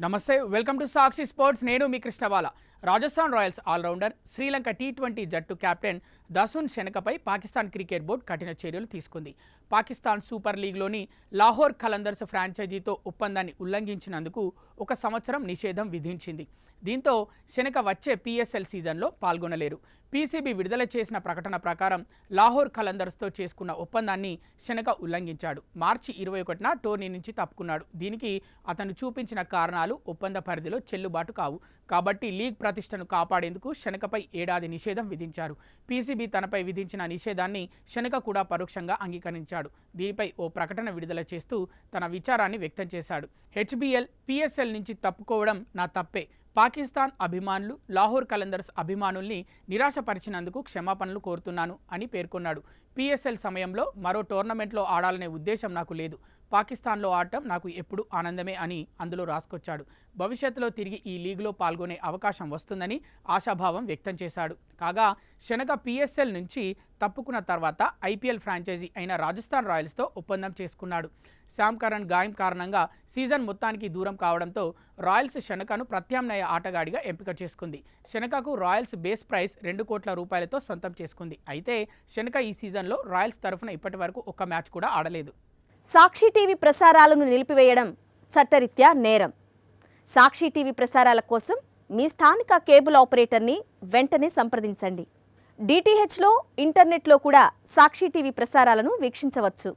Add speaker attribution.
Speaker 1: నమస్తే welcome to Sakshi sports నేను మీ కృష్ణబాల రాజస్థాన్ రాయల్స్ ఆల్రౌండర్ శ్రీలంక టీ20 జట్టు కెప్టెన్ దసున్ షెనకపై పాకిస్తాన్ క్రికెట్ బోర్డు కఠిన చర్యలు తీసుకుంది. పాకిస్తాన్ సూపర్ లీగ్లోని లాహోర్ కలందర్స్ ఫ్రాంచైజీతో ఒప్పందాన్ని ఉల్లంఘించినందుకు 1 సంవత్సరం నిషేధం విధించింది. దీంతో షెనక వచ్చే PSL సీజన్లో పాల్గొనలేరు. PCB విడుదల చేసిన ప్రకటన ప్రకారం లాహోర్ కలందర్స్తో చేసుకున్న ఒప్పందాన్ని షెనక ఉల్లంఘించాడు. మార్చి 21న టోర్నీ నుంచి తప్పుకున్నాడు. దీనికి అతను చూపించిన కారణాలు ఒప్పంద పరిధిలో చెల్లుబాటు కావు. కాబట్టి లీగ్ ప్రతిష్టను కాపాడేందుకు షెనకపై ఏడాది నిషేధం విధించారు. PCB తనపై విధించిన నిషేధాన్ని షెనక కూడా పరోక్షంగా అంగీకరించాడు. దీనిపై ఓ ప్రకటన విడుదల చేస్తూ తన విచారాన్ని వ్యక్తం చేశాడు. HBL, PSL నుంచి తప్పుకోవడం నా తప్పే. పాకిస్తాన్ అభిమానులు, లాహోర్ కలందర్స్ అభిమానుల్ని నిరాశపరిచినందుకు క్షమాపణలు కోరుతున్నాను అని పేర్కొన్నాడు. PSL సమయంలో మరో టోర్నమెంట్లో ఆడాలనే ఉద్దేశం నాకు లేదు. పాకిస్తాన్లో ఆడటం నాకు ఎప్పుడు ఆనందమే అని అందులో రాసుకొచ్చాడు. భవిష్యత్తులో తిరిగి ఈ లీగ్లో పాల్గొనే అవకాశం వస్తుందని ఆశాభావం వ్యక్తం చేశాడు. కాగా షెనక PSL నుంచి తప్పుకున్న తర్వాత IPL ఫ్రాంచైజీ అయిన రాజస్థాన్ రాయల్స్తో ఒప్పందం చేసుకున్నాడు. శామ్ కరణ్ గాయం కారణంగా సీజన్ మొత్తానికి దూరం కావడంతో రాయల్స్ షెనకను ప్రత్యామ్నాయ ఆటగాడిగా ఎంపిక చేసుకుంది. షెనకకు రాయల్స్ బేస్ ప్రైస్ 2 కోట్ల రూపాయలతో సొంతం చేసుకుంది. అయితే షెనక ఈ సీజన్లో రాయల్స్ తరఫున ఇప్పటివరకు ఒక్క మ్యాచ్ కూడా ఆడలేదు.
Speaker 2: సాక్షి టీవీ ప్రసారాలను నిలిపివేయడం చట్టరీత్యా నేరం. సాక్షి టీవీ ప్రసారాల కోసం మీ స్థానిక కేబుల్ ఆపరేటర్ని వెంటనే సంప్రదించండి. DTHలో, ఇంటర్నెట్లో కూడా సాక్షి టీవీ ప్రసారాలను వీక్షించవచ్చు.